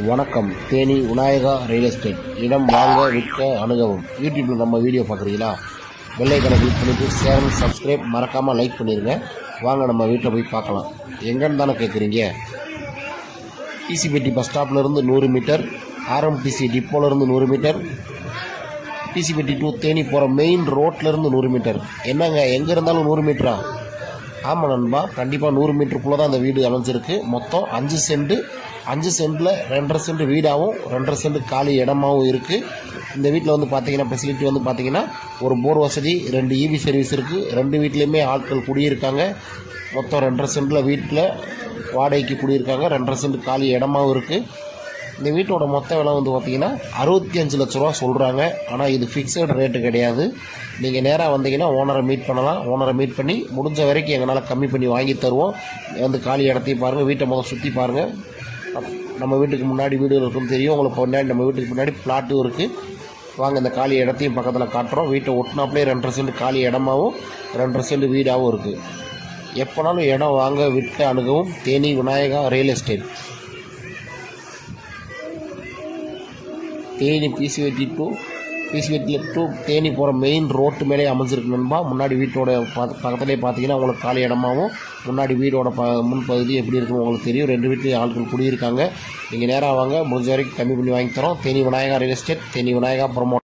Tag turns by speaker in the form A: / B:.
A: வணக்கம். Theni Vinayaka real estate. இடம் வாங்க விற்க அணுகவும். யூடியூப்பில் நம்ம வீடியோ பார்க்குறீங்களா? வெள்ளைக்கனை கிளிக் பண்ணிவிட்டு ஷேர் சப்ஸ்கிரைப் மறக்காமல் லைக் பண்ணிடுங்க. வாங்க நம்ம வீட்டில் போய் பார்க்கலாம். எங்கன்னு தானே கேட்குறீங்க? டிசிபெட்டி பஸ் ஸ்டாப்லேருந்து 100 மீட்டர், ஆர்எம்டிசி டிப்போலேருந்து 100 மீட்டர், டிசிபெட்டி டு தேனி போகிற மெயின் ரோட்லேருந்து 100 மீட்டர். என்னங்க எங்கே இருந்தாலும் 100 மீட்டரா? ஆமாம் நண்பா, கண்டிப்பாக 100 மீட்டருக்குள்ளே தான் அந்த வீடு அமைஞ்சிருக்கு. மொத்தம் 5 சென்ட், 5 சென்ட்டில் 2.5 சென்ட் வீடாகவும் 2.5 சென்ட் காலி இடமாகவும் இருக்குது. இந்த வீட்டில் வந்து பார்த்தீங்கன்னா ஃபெசிலிட்டி வந்து பார்த்தீங்கன்னா ஒரு போர் வசதி, 2 இபி சர்வீஸ் இருக்குது. 2 வீட்லேயுமே ஆட்கள் குடியிருக்காங்க. மொத்தம் 2.5 சென்ட்டில் வீட்டில் வாடகைக்கு குடியிருக்காங்க. 2.5 சென்ட் காலி இடமாகவும் இருக்குது. இந்த வீட்டோட மொத்த விலை வந்து பார்த்திங்கன்னா 65 லட்ச ரூபா சொல்கிறாங்க. ஆனால் இது ஃபிக்ஸட் ரேட்டு கிடையாது. நீங்கள் நேராக வந்தீங்கன்னா ஓனரை மீட் பண்ணலாம். ஓனரை மீட் பண்ணி முடிஞ்ச வரைக்கும் எங்களால் கம்மி பண்ணி வாங்கி தருவோம். வந்து காலி இடத்தையும் பாருங்கள், வீட்டை முதல் சுற்றி பாருங்கள். நம்ம வீட்டுக்கு முன்னாடி வீடு இருக்குன்னு தெரியும் உங்களுக்கு. முன்னாடி நம்ம வீட்டுக்கு முன்னாடி பிளாட்டும் இருக்குது. வாங்க இந்த காலி இடத்தையும் பக்கத்தில் காட்டுறோம். வீட்டை ஒட்டினாப்லேயே 2.5 சென்ட் காலி இடமாகவும் 2.5 சென்ட் வீடாகவும் இருக்குது. எப்போனாலும் இடம் வாங்க விற்க அணுகவும் தேனி விநாயகா ரியல் எஸ்டேட். தேனி பிசிவெட்டியில் டு தேனி போகிற மெயின் ரோட்டு மேலே அமைஞ்சிருக்கு நண்பா. முன்னாடி வீட்டோட பக்கத்துலேயே பார்த்தீங்கன்னா உங்களுக்கு காலி இடமாகவும் முன்னாடி வீடோட முன்பகுதி எப்படி இருக்குன்னு உங்களுக்கு தெரியும். 2 வீட்லேயும் ஆட்கள் குடியிருக்காங்க. நீங்கள் நேராக வாங்க, முடிஞ்ச வரைக்கும் கம்மி பண்ணி வாங்கி தரோம். Theni Vinayaka real estate, Theni Vinayaka promote.